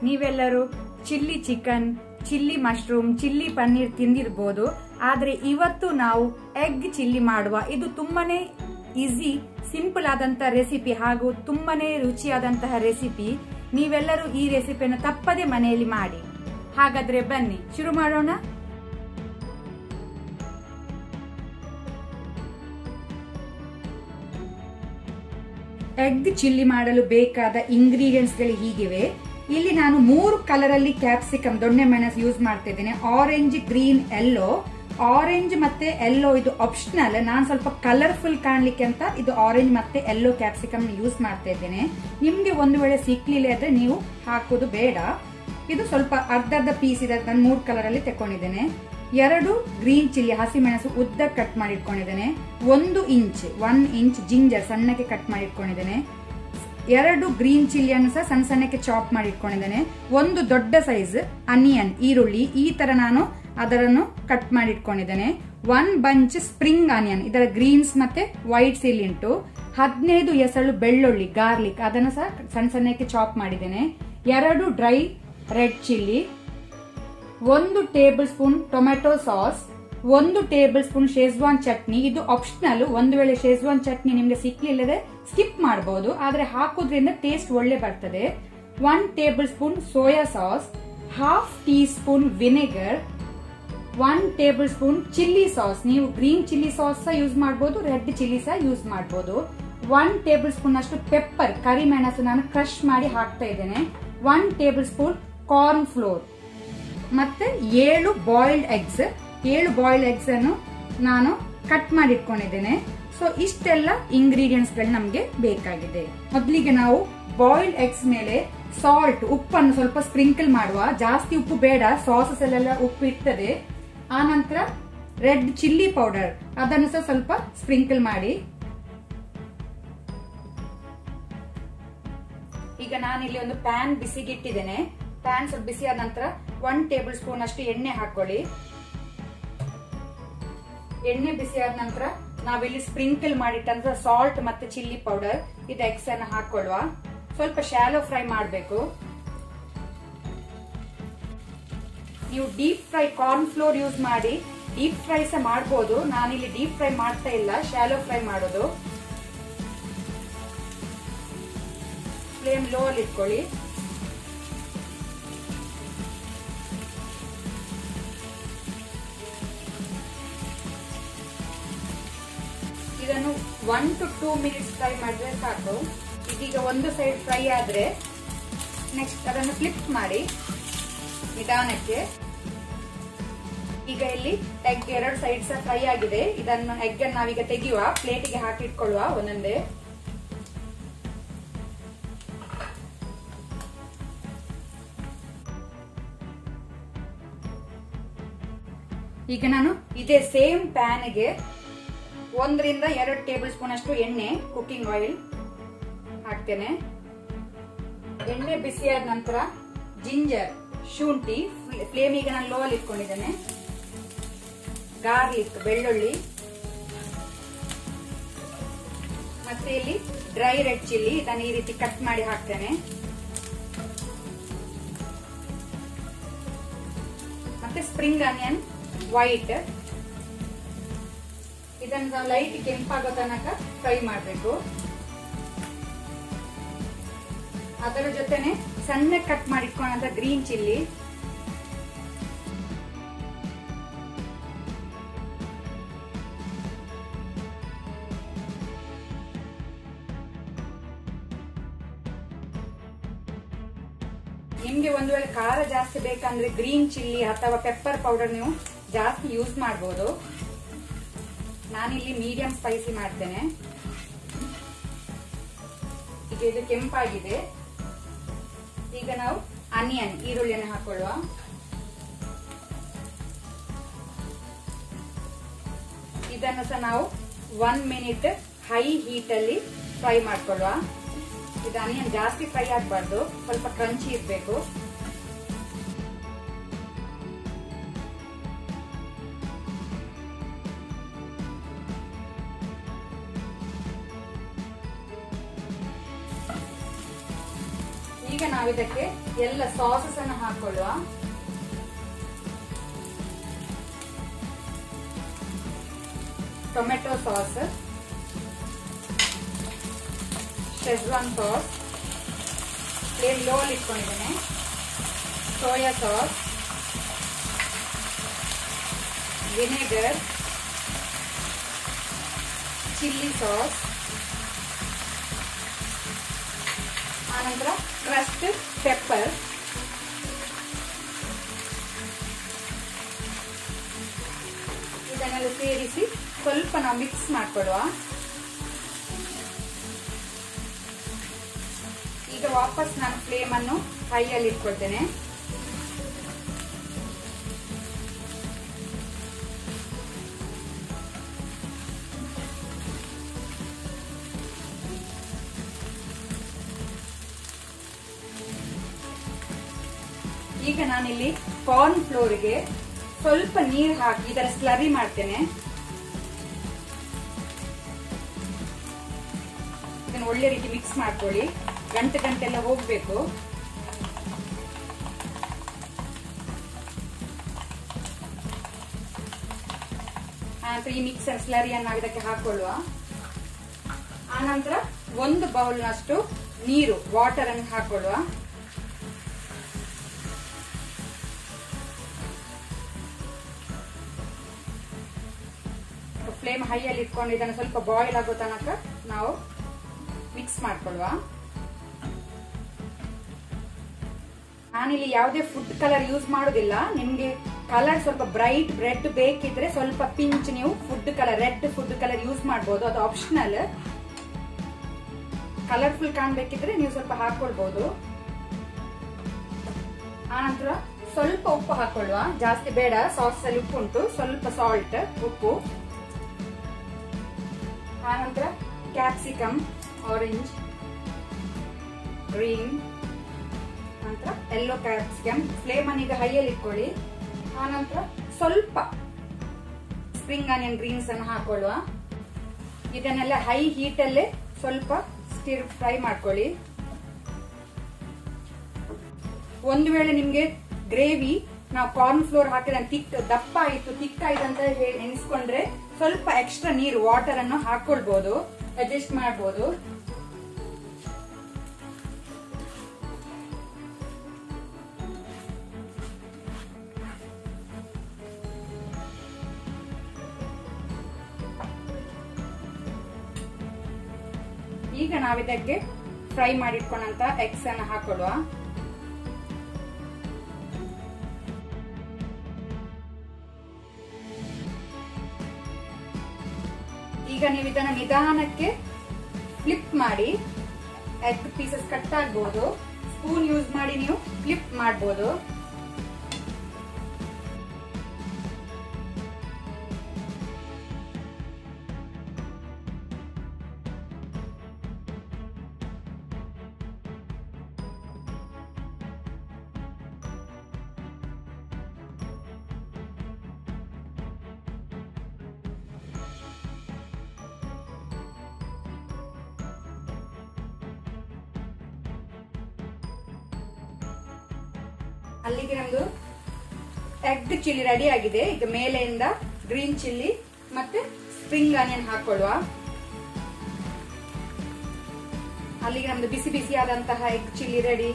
ನೀವೆಲ್ಲರೂ chilli chicken, chilli mushroom, chilli paneer ತಿಂದಿರಬಹುದು. ಆದ್ರೆ ಇವತ್ತು ನಾವು ಎಗ್ ಚಿಲ್ಲಿ ಮಾಡುವ. ಇದು ತುಂಬಾನೇ ಈಸಿ, ಸಿಂಪಲ್ ಆದಂತ ರೆಸಿಪಿ ಹಾಗೂ ತುಂಬಾನೇ ರುಚಿಯಾದಂತಹ ರೆಸಿಪಿ. ನೀವೆಲ್ಲರೂ ಈ ರೆಸಿಪಿಯನ್ನು ತಪ್ಪದೆ ಮನೆಯಲ್ಲಿ ಮಾಡಿ. ಹಾಗಾದ್ರೆ ಬನ್ನಿ ಶುರು ಮಾಡೋಣ. ಎಗ್ ಚಿಲ್ಲಿ ಮಾಡಲು ಬೇಕಾದ ಇಂಗ್ರೀಡಿಯೆಂಟ್ಸ್ ಗಳು ಹೀಗಿವೆ. ಇಲ್ಲಿ ನಾನು 3 ಕಲರ್ ಅಲ್ಲಿ ಕ್ಯಾಪ್ಸಿಕಮ್, ದೊಣ್ಣೆ ಮೆಣಸು ಯೂಸ್ ಮಾಡ್ತಾ ಇದ್ದೇನೆ. Orange, green, yellow. ಆರೆಂಜ್ ಮತ್ತೆ ಯೆಲ್ಲೋ ಇದು ಆಪ್ಷನಲ್. ನಾನು ಸ್ವಲ್ಪ ಕಲರ್ಫುಲ್ ಕಾಣ್ಲಿಕ್ಕೆ ಅಂತ ಇದು ಆರೆಂಜ್ ಮತ್ತೆ ಯೆಲ್ಲೋ ಕ್ಯಾಪ್ಸಿಕಮ್ ಯೂಸ್ ಮಾಡ್ತಾ ಇದ್ದೇನೆ. ನಿಮ್ಗೆ ಒಂದು ವೇಳೆ ಸಿಕ್ಲಿಲ್ಲ ಆದ್ರೆ ನೀವು ಹಾಕೋದು ಬೇಡ. ಇದು ಸ್ವಲ್ಪ ಅರ್ಧ ಪೀಸ್ ಇದೆ, ನಾನು 3 ಕಲರ್ ಅಲ್ಲಿ ತಕೊಂಡಿದ್ದೇನೆ. 2 ಗ್ರೀನ್ ಚಿಲ್ಲಿ, ಹಸಿಮೆಣಸು ಉದ್ದ ಕಟ್ ಮಾಡಿ ಇಟ್ಕೊಂಡಿದ್ದೇನೆ. 1 ಇಂಚ್ ಜಿಂಜರ್ ಸಣ್ಣಕ್ಕೆ ಕಟ್ ಮಾಡಿ ಇಟ್ಕೊಂಡಿದ್ದೇನೆ. 2 ಗ್ರೀನ್ ಚಿಲ್ಲಿಯನ್ನು ಸಹ ಸಣ್ಣ ಸಣ್ಣಕ್ಕೆ ಚಾಪ್ ಮಾಡಿ ಇಟ್ಕೊಂಡಿದ್ದೇನೆ. 1 ದೊಡ್ಡ ಸೈಜ್ ಅನಿಯನ್, ಈರುಳ್ಳಿ, ಈ ತರ ನಾನು ಅದನ್ನು ಕಟ್ ಮಾಡಿ ಇಟ್ಕೊಂಡಿದ್ದೇನೆ. 1 ಬಂಚ್ ಸ್ಪ್ರಿಂಗ್ ಆನಿಯನ್, ಇದರ ಗ್ರೀನ್ಸ್ ಮತ್ತೆ ವೈಟ್ ಸೀಲ್ ಉಂಟು. 15 ಎಸಳು ಬೆಳ್ಳುಳ್ಳಿ, ಗಾರ್ಲಿಕ್, ಅದನ್ನು ಸಹ ಸಣ್ಣ ಸಣ್ಣಕ್ಕೆ ಚಾಪ್ ಮಾಡಿದ್ದೇನೆ. 2 dry red chilli, 1 table spoon tomato sauce, 1 table spoon Schezwan chutney. ಇದು ಆಪ್ಷನಲ್. ಒಂದು ವೇಳೆ ಶೇಜ್ವಾನ್ ಚಟ್ನಿ ನಿಮ್ಗೆ ಸಿಕ್ಲಿಲ್ಲದೆ ಸ್ಕಿಪ್ ಮಾಡಬಹುದು, ಆದ್ರೆ ಹಾಕೋದ್ರಿಂದ ಟೇಸ್ಟ್ ಒಳ್ಳೆ ಬರ್ತದೆ. 1 table spoon soya sauce, ½ tea spoon vinegar, 1 table spoon chilli sauce. ನೀವು ಗ್ರೀನ್ ಚಿಲ್ಲಿ ಸಾಸ್ ಸಹ ಯೂಸ್ ಮಾಡಬಹುದು, ರೆಡ್ ಚಿಲ್ಲಿ ಸಹ ಯೂಸ್ ಮಾಡಬಹುದು. 1 ಟೇಬಲ್ ಸ್ಪೂನ್ ಅಷ್ಟು ಪೆಪ್ಪರ್, ಕರಿಮೆಣಸು ನಾನು ಕ್ರಶ್ ಮಾಡಿ ಹಾಕ್ತಾ ಇದ್ದೇನೆ. 1 ಟೇಬಲ್ ಸ್ಪೂನ್ ಕಾರ್ನ್ ಫ್ಲೋರ್ ಮತ್ತೆ 7 ಬಾಯ್ಲ್ಡ್ ಎಗ್ಸ್. 7 ಬಾಯ್ಲ್ಡ್ ಎಗ್ಸ್ ಅನ್ನು ನಾನು ಕಟ್ ಮಾಡಿ ಇಟ್ಕೊಂಡಿದ್ದೇನೆ. ಸೊ ಇಷ್ಟೆಲ್ಲ ಇಂಗ್ರೀಡಿಯೆಂಟ್ಸ್ ಗಳು ನಮ್ಗೆ ಬೇಕಾಗಿದೆ. ಮೊದಲಿಗೆ ನಾವು ಬಾಯ್ಲ್ಡ್ ಎಗ್ಸ್ ಮೇಲೆ ಸಾಲ್ಟ್, ಉಪ್ಪನ್ನು ಸ್ವಲ್ಪ ಸ್ಪ್ರಿಂಕಲ್ ಮಾಡುವ. ಜಾಸ್ತಿ ಉಪ್ಪು ಬೇಡ, ಸಾಸಸ್ ಅಲ್ಲೆಲ್ಲ ಉಪ್ಪು ಇರ್ತದೆ. ಆ ನಂತರ ರೆಡ್ ಚಿಲ್ಲಿ ಪೌಡರ್, ಅದನ್ನು ಸಹ ಸ್ವಲ್ಪ ಸ್ಪ್ರಿಂಕಲ್ ಮಾಡಿ. ಈಗ ನಾನಿಲ್ಲಿ ಒಂದು ಪ್ಯಾನ್ ಬಿಸಿಗೆ ಇಟ್ಟಿದ್ದೇನೆ. ಪ್ಯಾನ್ ಸ್ವಲ್ಪ ಬಿಸಿ ಆದ ನಂತರ 1 ಟೇಬಲ್ ಸ್ಪೂನ್ ಅಷ್ಟು ಎಣ್ಣೆ ಹಾಕೊಳ್ಳಿ. ಎಣ್ಣೆ ಬಿಸಿ ಆದ ನಂತರ ನಾವಿಲ್ಲಿ ಸ್ಪ್ರಿಂಕಲ್ ಮಾಡಿಟ್ಟಂತ ಸಾಲ್ಟ್ ಮತ್ತೆ ಚಿಲ್ಲಿ ಪೌಡರ್, ಇದು ಎಗ್ಸ್ ಅನ್ನು ಹಾಕೊಳ್ಳುವ. ಸ್ವಲ್ಪ ಶಾಲೋ ಫ್ರೈ ಮಾಡಬೇಕು. ನೀವು deep fry corn flour use ಮಾಡಿ ಡೀಪ್ ಫ್ರೈ ಸಹ ಮಾಡಬಹುದು. ನಾನಿಲ್ಲಿ ಡೀಪ್ ಫ್ರೈ ಮಾಡ್ತಾ ಇಲ್ಲ, ಶಾಲೋ ಫ್ರೈ ಮಾಡೋದು. ಫ್ಲೇಮ್ ಲೋ ಅಲ್ಲಿ ಇಟ್ಕೊಳ್ಳಿ. ಇದನ್ನು 1 to 2 ಮಿನಿಟ್ಸ್ ಫ್ರೈ ಮಾಡಿದ್ರೆ ಸಾಕು. ಇದೀಗ ಒಂದು ಸೈಡ್ ಫ್ರೈ ಆದ್ರೆ ನೆಕ್ಸ್ಟ್ ಅದನ್ನು ಫ್ಲಿಪ್ ಮಾಡಿ ನಿಧಾನಕ್ಕೆ. ಈಗ ಇಲ್ಲಿ ಎಗ್ 2 ಸೈಡ್ ಸಹ ಫ್ರೈ ಆಗಿದೆ. ಇದನ್ನು ಎಗ್ ಅನ್ನು ನಾವೀಗ ತೆಗೆಯುವ, ಪ್ಲೇಟಿಗೆ ಹಾಕಿ ಇಟ್ಕೊಳ್ಳುವ ಒಂದೊಂದೇ. ಈಗ ನಾನು ಇದೇ ಸೇಮ್ ಪ್ಯಾನ್ಗೆ 1 ರಿಂದ 2 ಟೇಬಲ್ ಸ್ಪೂನ್ ಅಷ್ಟು ಎಣ್ಣೆ, ಕುಕಿಂಗ್ ಆಯಿಲ್ ಹಾಕ್ತೇನೆ. ಎಣ್ಣೆ ಬಿಸಿ ಆದ ನಂತರ ಜಿಂಜರ್, ಶುಂಠಿ, ಫ್ಲೇಮ್ ಈಗ ನಾನು ಲೋ ಅಲ್ಲಿ ಇಟ್ಕೊಂಡಿದ್ದೇನೆ. ಗಾರ್ಲಿಕ್, ಬೆಳ್ಳುಳ್ಳಿ, ಮತ್ತೆ ಇಲ್ಲಿ ಡ್ರೈ ರೆಡ್ ಚಿಲ್ಲಿ, ಇದನ್ನು ಈ ರೀತಿ ಕಟ್ ಮಾಡಿ ಹಾಕ್ತೇನೆ. ಮತ್ತೆ ಸ್ಪ್ರಿಂಗ್ ಆನಿಯನ್ ವೈಟ್, ಇದನ್ನು ಲೈಟ್ ಕೆಂಪಾಗೋ ತನಕ ಫ್ರೈ ಮಾಡಬೇಕು. ಅದರ ಜೊತೆನೆ ಸಣ್ಣ ಕಟ್ ಮಾಡಿಟ್ಕೊಂಡಂತ ಗ್ರೀನ್ ಚಿಲ್ಲಿ, ನಿಮ್ಗೆ ಒಂದು ವೇಳೆ ಖಾರ ಜಾಸ್ತಿ ಬೇಕಂದ್ರೆ ಗ್ರೀನ್ ಚಿಲ್ಲಿ ಅಥವಾ ಪೆಪ್ಪರ್ ಪೌಡರ್ ನೀವು ಜಾಸ್ತಿ ಯೂಸ್ ಮಾಡಬಹುದು. ನಾನಿಲ್ಲಿ ಮೀಡಿಯಂ ಸ್ಪೈಸಿ ಮಾಡ್ತೇನೆ. ಈಗ ಇದು ಕೆಂಪಾಗಿದೆ. ಈಗ ನಾವು ಆನಿಯನ್, ಈರುಳ್ಳಿಯನ್ನು ಹಾಕೊಳ್ಳುವ. ಇದನ್ನು ಸಹ ನಾವು 1 ಮಿನಿಟ್ ಹೈ ಹೀಟ್ ಅಲ್ಲಿ ಫ್ರೈ ಮಾಡ್ಕೊಳ್ಳುವ. ಇದು ಆನಿಯನ್ ಜಾಸ್ತಿ ಫ್ರೈ ಆಗಬಾರ್ದು, ಸ್ವಲ್ಪ ಕ್ರಂಚಿ ಇರಬೇಕು. ಈಗ ನಾವು ಇದಕ್ಕೆ ಎಲ್ಲ ಸಾಸಸ್ ಅನ್ನು ಹಾಕೊಳ್ಳುವ. Tomato sauce, Schezwan sauce, flame low ಅಲ್ಲಿ ಇಟ್ಕೊಂಡಿದ್ದೇನೆ, soya sauce, vinegar, chilli sauce, ಆನಂತರ ಕ್ರಸ್ಟ್ ಪೆಪ್ಪರ್, ಇದನ್ನೆಲ್ಲ ಸೇರಿಸಿ ಸ್ವಲ್ಪ ನಾವು ಮಿಕ್ಸ್ ಮಾಡ್ಕೊಳ್ಳುವ. ಈಗ ವಾಪಸ್ ನಾನು ಫ್ಲೇಮ್ ಅನ್ನು ಹೈಯಲ್ಲಿ ಇಟ್ಕೊಳ್ತೇನೆ. ಈಗ ನಾನಿಲ್ಲಿ ಕಾರ್ನ್ ಫ್ಲೋರ್ಗೆ ಸ್ವಲ್ಪ ನೀರು ಹಾಕಿ ಇದರ ಸ್ಲರಿ ಮಾಡ್ತೇನೆ. ಇದನ್ನು ಒಳ್ಳೆ ರೀತಿ ಮಿಕ್ಸ್ ಮಾಡ್ಕೊಳ್ಳಿ, ಗಂಟೆಲ್ಲ ಹೋಗ್ಬೇಕು. ಆನಂತರ ಈ ಮಿಕ್ಸರ್ ಸ್ಲರಿಯನ್ನು ಇದಕ್ಕೆ ಹಾಕೊಳ್ಳುವ. ಆನಂತರ 1 ಬೌಲ್ನಷ್ಟು ನೀರು, ವಾಟರ್ ಅನ್ನು ಹಾಕೊಳ್ಳುವ. ಫ್ಲೇಮ್ ಹೈಯಲ್ಲಿ ಇಟ್ಕೊಂಡು ಇದನ್ನು ಸ್ವಲ್ಪ ಬಾಯ್ಲ್ ಆಗೋ ತನಕ ನಾವು ಮಿಕ್ಸ್ ಮಾಡ್ಕೊಳ್ಳುವ. ನಾನಿಲ್ಲಿ ಯಾವುದೇ ಫುಡ್ ಕಲರ್ ಯೂಸ್ ಮಾಡೋದಿಲ್ಲ. ನಿಮ್ಗೆ ಕಲರ್ ಸ್ವಲ್ಪ ಬ್ರೈಟ್ ರೆಡ್ ಬೇಕಿದ್ರೆ ಸ್ವಲ್ಪ ಪಿಂಚ್ ನೀವು food colour, red food colour use ಮಾಡಬಹುದು, ಅದು ಆಪ್ಷನಲ್. ಕಲರ್ಫುಲ್ ಕಾಣ್ಬೇಕಿದ್ರೆ ನೀವು ಸ್ವಲ್ಪ ಹಾಕೊಳ್ಬಹುದು. ಆನಂತರ ಸ್ವಲ್ಪ ಉಪ್ಪು ಹಾಕೊಳ್ಳುವ, ಜಾಸ್ತಿ ಬೇಡ, ಸಾಸ್ ಅಲ್ಲಿ ಉಪ್ಪು ಉಂಟು, ಸ್ವಲ್ಪ ಸಾಲ್ಟ್, ಉಪ್ಪು. ಆನಂತರ ಕ್ಯಾಪ್ಸಿಕಮ್, ಆರೆಂಜ್, ಗ್ರೀನ್, ನಂತರ ಯೆಲ್ಲೋ ಕ್ಯಾಪ್ಸಿಕಮ್. ಫ್ಲೇಮ್ ಅನ್ನು ಈಗ ಹೈಯಲ್ಲಿ ಇಟ್ಕೊಳ್ಳಿ. ಆನಂತರ ಸ್ವಲ್ಪ ಸ್ಪ್ರಿಂಗ್ ಆನಿಯನ್ ಗ್ರೀನ್ಸ್ ಅನ್ನು ಹಾಕೊಳ್ಳುವ. ಇದನ್ನೆಲ್ಲ ಹೈ ಹೀಟ್ ಅಲ್ಲೇ ಸ್ವಲ್ಪ ಸ್ಟಿರ್ ಫ್ರೈ ಮಾಡ್ಕೊಳ್ಳಿ. ಒಂದು ವೇಳೆ ನಿಮ್ಗೆ ಗ್ರೇವಿ ನಾವು ಕಾರ್ನ್ ಫ್ಲೋರ್ ಹಾಕಿದ ದಪ್ಪ ಆಯಿತು, ತಿಕ್ ಆಯ್ತು ಅಂತ ನೆನೆಸ್ಕೊಂಡ್ರೆ ಸ್ವಲ್ಪ ಎಕ್ಸ್ಟ್ರಾ ನೀರು, ವಾಟರ್ ಅನ್ನು ಹಾಕೊಳ್ಬಹುದು, ಅಡ್ಜಸ್ಟ್ ಮಾಡಬಹುದು. ಈಗ ನಾವಿದಕ್ಕೆ ಫ್ರೈ ಮಾಡಿಟ್ಕೊಂಡಂತ ಎಗ್ಸ್ ಅನ್ನು ಹಾಕೊಳ್ಳುವ. ಈಗ ನೀವು ಇದನ್ನ ನಿಧಾನಕ್ಕೆ ಫ್ಲಿಪ್ ಮಾಡಿ, ಎಗ್ ಪೀಸಸ್ ಕಟ್ ಆಗಬಹುದು. ಸ್ಪೂನ್ ಯೂಸ್ ಮಾಡಿ ನೀವು ಫ್ಲಿಪ್ ಮಾಡಬಹುದು. ಅಲ್ಲಿಗೆ ನಮ್ದು ಎಗ್ ಚಿಲ್ಲಿ ರೆಡಿ ಆಗಿದೆ. ಈಗ ಮೇಲೆಯಿಂದ ಗ್ರೀನ್ ಚಿಲ್ಲಿ ಮತ್ತೆ ಸ್ಪ್ರಿಂಗ್ ಆನಿಯನ್ ಹಾಕೊಳ್ಳುವ. ಅಲ್ಲಿಗೆ ನಮ್ದು ಬಿಸಿ ಬಿಸಿಯಾದಂತಹ ಎಗ್ ಚಿಲ್ಲಿ ರೆಡಿ.